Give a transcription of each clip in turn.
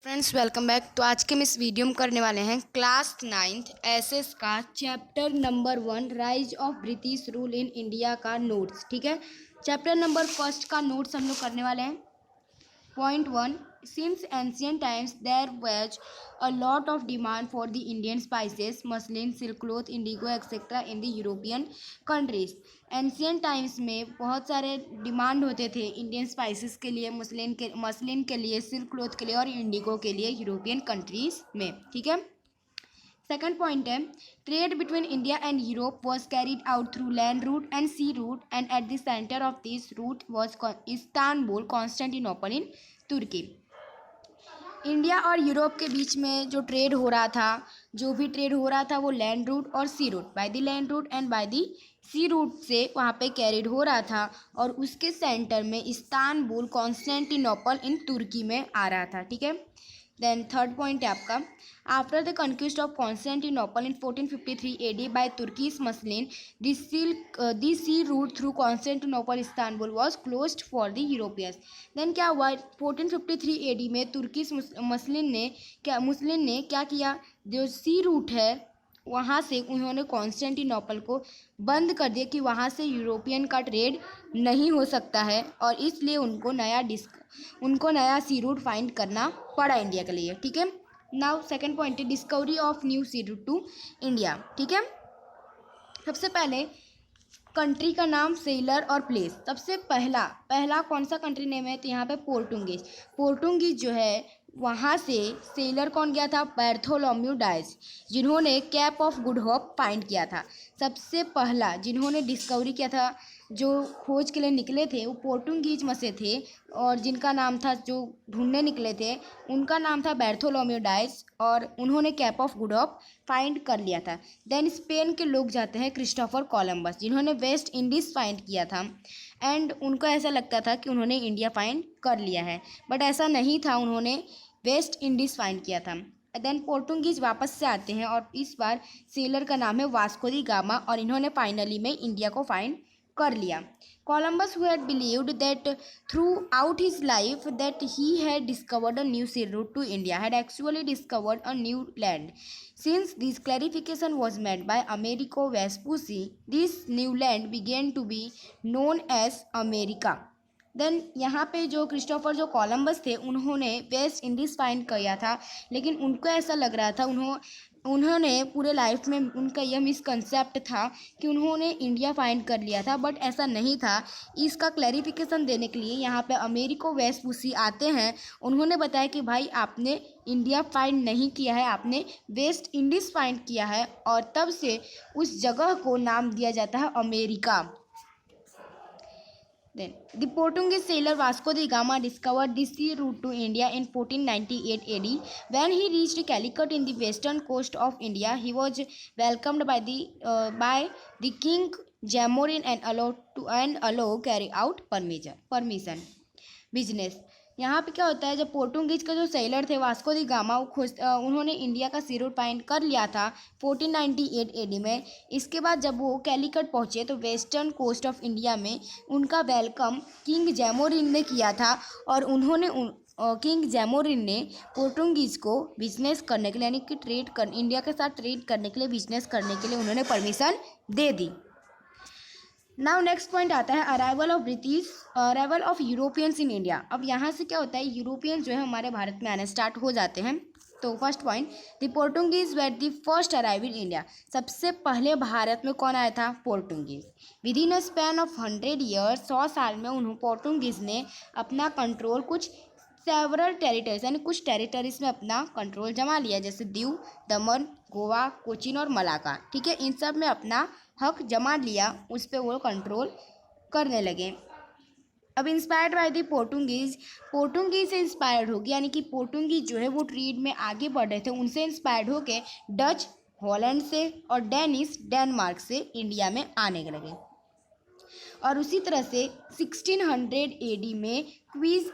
Friends welcome back. तो आज के हम इस वीडियो में करने वाले हैं क्लास 9th एसएस का chapter number 1 rise of British rule in India का नोट्स। ठीक है, चैप्टर नंबर फर्स्ट का नोट्स हम लोग करने वाले हैं। Point 1. Since ancient times, there was a lot of demand for the Indian spices, muslin, silk cloth, indigo, etc. in the European countries. Ancient times में बहुत सारे डिमांड होते थे इंडियन स्पाइसेस के लिए, मसलिन के लिए, सिल्क क्लोथ के लिए और इंडिगो के लिए यूरोपियन कंट्रीज में। ठीक है, सेकंड पॉइंट है trade between India and Europe was carried out through land route and sea route and at the centre of this route was Istanbul Constantinople in Turkey. India और Europe के बीच में जो trade हो रहा था, जो भी ट्रेड हो रहा था वो लैंड रूट और sea route, by the land route and by the sea route से वहाँ पे कैरिड हो रहा था और उसके सेंटर में इस्तांबुल कॉन्स्टेंटिनोपल इन तुर्की में आ रहा था। ठीक है, देन थर्ड पॉइंट है आपका after the conquest of Constantinople in 1453 AD by Turkish Muslim the sea route through Constantinople Istanbul was closed for the Europeans. Then क्या हुआ 1453 AD में तुर्कीस मुस्लिम ने क्या किया, जो सी रूट है वहाँ से उन्होंने कॉन्स्टेंटिनोपल को बंद कर दिया कि वहाँ से यूरोपियन का ट्रेड नहीं हो सकता है और इसलिए उनको नया सी रूट फाइंड करना पड़ा इंडिया के लिए। ठीक है, नाउ सेकंड पॉइंट है discovery of new sea route to India. ठीक है, सबसे पहले कंट्री का नाम, सेलर और प्लेस। सबसे पहला कौन सा कंट्री नेम है, तो यहाँ पे पोर्टुगीज जो है वहाँ से सेलर कौन गया था, बार्थोलोम्यू डायस, जिन्होंने cap of good hope find किया था। सबसे पहला जिन्होंने डिस्कवरी किया था, जो खोज के लिए निकले थे वो पोर्टुगीज में से थे और जिनका नाम था, जो ढूंढने निकले थे उनका नाम था बार्थोलोम्यू डायस और उन्होंने cap of good hope find कर लिया था। देन स्पेन के लोग जाते हैं क्रिस्टोफर कोलंबस, जिन्होंने वेस्ट इंडीज़ फाइंड किया था एंड उनको ऐसा लगता था कि उन्होंने इंडिया फाइंड कर लिया है, बट ऐसा नहीं था, उन्होंने वेस्ट इंडीज़ फाइंड किया था। देन पोर्टुगीज वापस से आते हैं और इस बार सेलर का नाम है वास्को दी गामा और इन्होंने फाइनली में इंडिया को फाइंड कर लिया। Columbus, who had believed that throughout his life that he had discovered a new sea route to India, had actually discovered a new land. Since this clarification was made by Amerigo Vespucci, this new land began to be known as America. Then यहाँ पे जो Christopher Columbus थे उन्होंने West Indies find किया था, लेकिन उनको ऐसा लग रहा था, उन्होंने पूरे लाइफ में उनका यह मिसकंसेप्ट था कि उन्होंने इंडिया फाइंड कर लिया था, बट ऐसा नहीं था। इसका क्लैरिफिकेशन देने के लिए यहाँ पे अमेरिको वेस्पुसी आते हैं। उन्होंने बताया कि भाई आपने इंडिया फाइंड नहीं किया है, आपने वेस्ट इंडीज़ फाइंड किया है और तब से उस जगह को नाम दिया जाता है America. Then, the Portuguese sailor Vasco da Gama discovered the sea route to India in 1498 AD. When he reached Calicut in the western coast of India, he was welcomed by the King Jamorin and allowed carry out permission business. यहाँ पे क्या होता है, जब Portuguese का जो seller थे Vasco दी gamma उन्होंने इंडिया का सी रूट फाइंड कर लिया था 1498 AD में। इसके बाद जब वो कैलिकट पहुँचे तो वेस्टर्न कोस्ट ऑफ इंडिया में उनका वेलकम किंग जैमोरिन ने किया था और किंग जैमोरिन ने पोर्टुगीज को बिजनेस करने के लिए, यानी कि इंडिया के साथ ट्रेड करने के लिए, बिजनेस करने के लिए उन्होंने परमिशन दे दी। नाउ नेक्स्ट पॉइंट आता है arrival of Europeans in India. अब यहाँ से क्या होता है, यूरोपियन जो है हमारे भारत में आने स्टार्ट हो जाते हैं। तो first point, the Portuguese were the first arrive in India. सबसे पहले भारत में कौन आया था, Portuguese. With in a span of 100 years, 100 साल में पोर्टुगीज ने अपना कंट्रोल सेवरल टेरिटरीज, यानी कुछ टेरिटरीज में अपना कंट्रोल जमा लिया, जैसे दीव, दमन, गोवा, कोचीन और मलाका। ठीक है, इन सब में अपना हक जमा लिया, उस पर वो कंट्रोल करने लगे। अब इंस्पायर्ड बाय द पोर्टुगीज से इंस्पायर्ड हो गया, यानी कि पोर्टुगीज जो है वो ट्रेड में आगे बढ़ रहे थे, उनसे इंस्पायर्ड होके डच हॉलैंड से और डेनमार्क से इंडिया में आने लगे। और उसी तरह से 1600 AD में क्वीन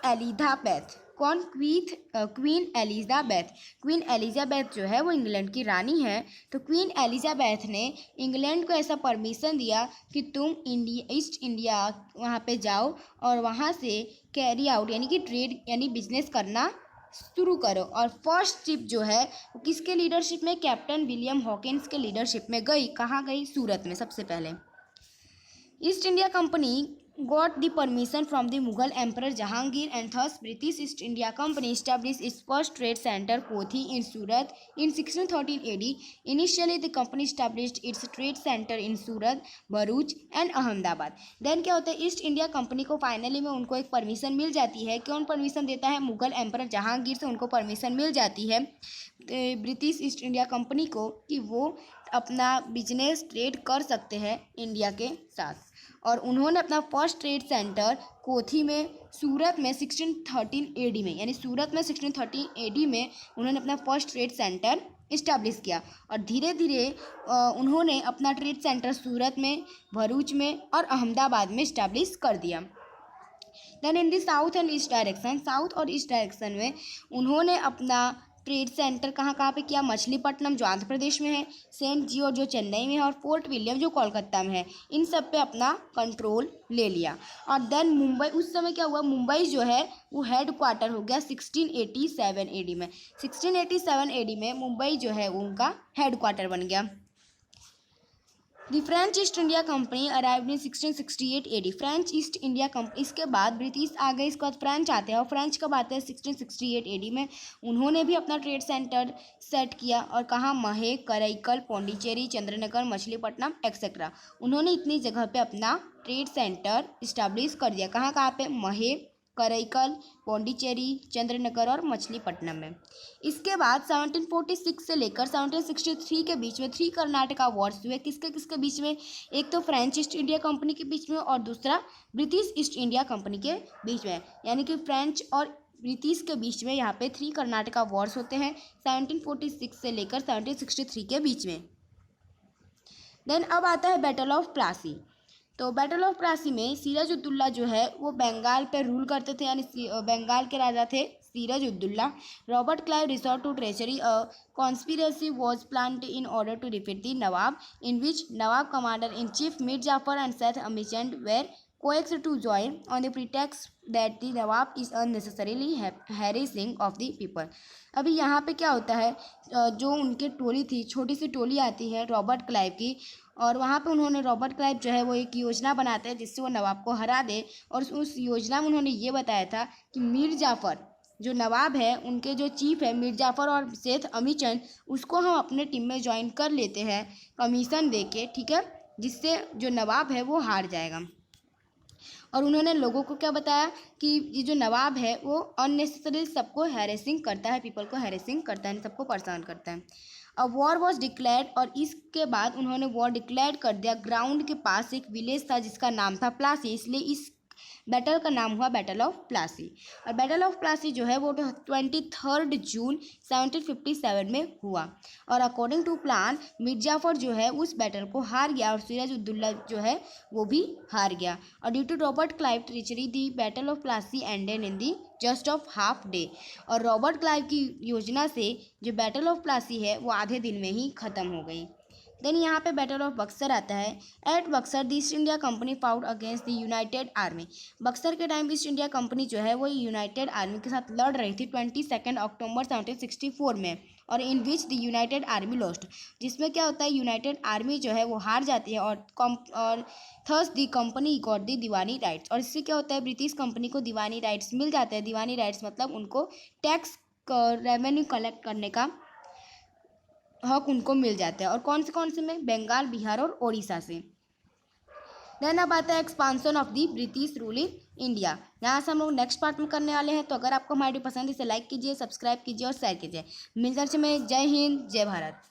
एलिजाबेथ जो है वो इंग्लैंड की रानी है। तो क्वीन एलिजाबेथ ने इंग्लैंड को ऐसा परमिशन दिया कि तुम ईस्ट इंडिया वहाँ पे जाओ और वहाँ से कैरी आउट, यानी कि ट्रेड यानी बिजनेस करना शुरू करो। और फर्स्ट शिप जो है वो किसके लीडरशिप में, कैप्टन विलियम हॉकिंस के लीडरशिप में गई। कहाँ गई, सूरत में सबसे पहले। East India company got the permission from the Mughal Emperor Jahangir, and thus British East India Company established its first trade center Kothi in Surat in 1613 AD. Initially the company established its trade center in Surat, Bharuch and Ahmedabad. Then क्या होता है, east India company को finally में उनको एक permission मिल जाती है। कौन परमिशन देता है, मुगल एम्परर जहांगीर से उनको परमिशन मिल जाती है ब्रिटिश ईस्ट इंडिया कंपनी को कि वो अपना बिजनेस ट्रेड कर सकते हैं इंडिया के साथ। और उन्होंने अपना फर्स्ट ट्रेड सेंटर कोथी में सूरत में 1613 AD में, यानी सूरत में 1613 AD में उन्होंने अपना फर्स्ट ट्रेड सेंटर इस्टेब्लिश किया। और धीरे धीरे उन्होंने अपना ट्रेड सेंटर सूरत में, भरूच में और अहमदाबाद में इस्टेब्लिश कर दिया। Then in the south and east direction, south और ईस्ट डायरेक्शन में उन्होंने अपना ट्रेड सेंटर कहाँ पे किया, मछलीपट्टनम जो आंध्र प्रदेश में है, सेंट जियो जो चेन्नई में है और फोर्ट विलियम जो कोलकाता में है, इन सब पे अपना कंट्रोल ले लिया। और देन मुंबई, उस समय क्या हुआ, मुंबई जो है वो हेड क्वार्टर हो गया 1687 AD में। 1687 AD में मुंबई जो है वो उनका हेड क्वार्टर बन गया। The French east India company arrived in 1668 AD। French east India company, इसके बाद ब्रिटिश आ गए, इसके बाद फ्रेंच आते हैं और फ्रेंच कब आते हैं, 1668 AD में। उन्होंने भी अपना ट्रेड सेंटर सेट किया और कहाँ, महे, करईकल, पौंडीचेरी, चंद्रनगर, मछलीपट्टनम एक्सेट्रा। उन्होंने इतनी जगह पे अपना ट्रेड सेंटर इस्टेब्लिश कर दिया। कहाँ कहाँ पे, महे, करईकल, पौंडीचेरी, चंद्रनगर और मछलीपट्टनम में। इसके बाद 1746 से लेकर 1763 के बीच में 3 कर्नाटका वॉर्स हुए। किसके किसके बीच में, एक तो फ्रेंच ईस्ट इंडिया कंपनी के बीच में और दूसरा ब्रिटिश ईस्ट इंडिया कंपनी के बीच में। यानी कि फ्रेंच और ब्रिटिश के बीच में यहाँ पे 3 कर्नाटका वॉर्स होते हैं 1746 से लेकर 1763 के बीच में। देन अब आता है बैटल ऑफ प्लासी। तो बैटल ऑफ प्लासी में सिराजुद्दौला जो है वो बंगाल पे रूल करते थे, यानी बंगाल के राजा थे Sirajuddaulah. Robert Clive resort to treachery, a conspiracy was planned in order to defeat the nawab, in which nawab commander in chief Mir Jafar and Syed Ami Chand were coaxed to join on the pretext that the Nawab is unnecessarily harassing of the people। अभी यहाँ पे क्या होता है, जो उनके टोली थी, छोटी सी टोली आती है रॉबर्ट क्लाइव की, और वहाँ पे उन्होंने, रॉबर्ट क्लाइव जो है वो एक योजना बनाते हैं जिससे वो नवाब को हरा दे। और उस योजना में उन्होंने ये बताया था कि मीर जाफ़र जो नवाब है, उनके जो चीफ है मीर जाफ़र और सैयद अमी चंद, उसको हम अपने टीम में ज्वाइन कर लेते हैं कमीशन दे के, ठीक है, जिससे जो नवाब है वो हार जाएगा। और उन्होंने लोगों को क्या बताया कि ये जो नवाब है वो अननेसेसरी सबको हैरेसिंग करता है, पीपल को हैरेसिंग करता है, सबको परेशान करता है। अब वॉर वॉज डिक्लेयर्ड, और इसके बाद उन्होंने वॉर डिक्लेयर कर दिया। ग्राउंड के पास एक विलेज था जिसका नाम था प्लासी, इसलिए इस बैटल का नाम हुआ बैटल ऑफ प्लासी। और बैटल ऑफ प्लासी जो है वो 23 जून 1757 में हुआ। और according to plan Mir Jafar जो है उस बैटल को हार गया और सिराजुद्दौला जो है वो भी हार गया। और due to Robert Clive treachery the battle of Plassey ended in the just of half day. और रॉबर्ट क्लाइव की योजना से जो बैटल ऑफ प्लासी है वो आधे दिन में ही ख़त्म हो गई। देन यहाँ पे बैटल ऑफ बक्सर आता है। At Buxar the East India Company fought against the united army. Buxar के टाइम ईस्ट इंडिया कंपनी जो है वो यूनाइटेड आर्मी के साथ लड़ रही थी 22 अक्टूबर 1764 में, और in which the united army lost, जिसमें क्या होता है यूनाइटेड आर्मी जो है वो हार जाती है और thus the company got the diwani rights. और इससे क्या होता है, ब्रिटिश कंपनी को दीवानी राइट्स मिल जाते हैं। दीवानी राइट्स मतलब उनको टैक्स रेवेन्यू कलेक्ट करने का हक उनको मिल जाता है। और कौन से में, बंगाल, बिहार और उड़ीसा से। देन अब आता है expansion of the British rule in India. यहाँ से हम लोग नेक्स्ट पार्ट में करने वाले हैं। तो अगर आपको हमारी पसंद है इसे लाइक कीजिए, सब्सक्राइब कीजिए और शेयर कीजिए। मिलते हैं, जय हिंद, जय भारत।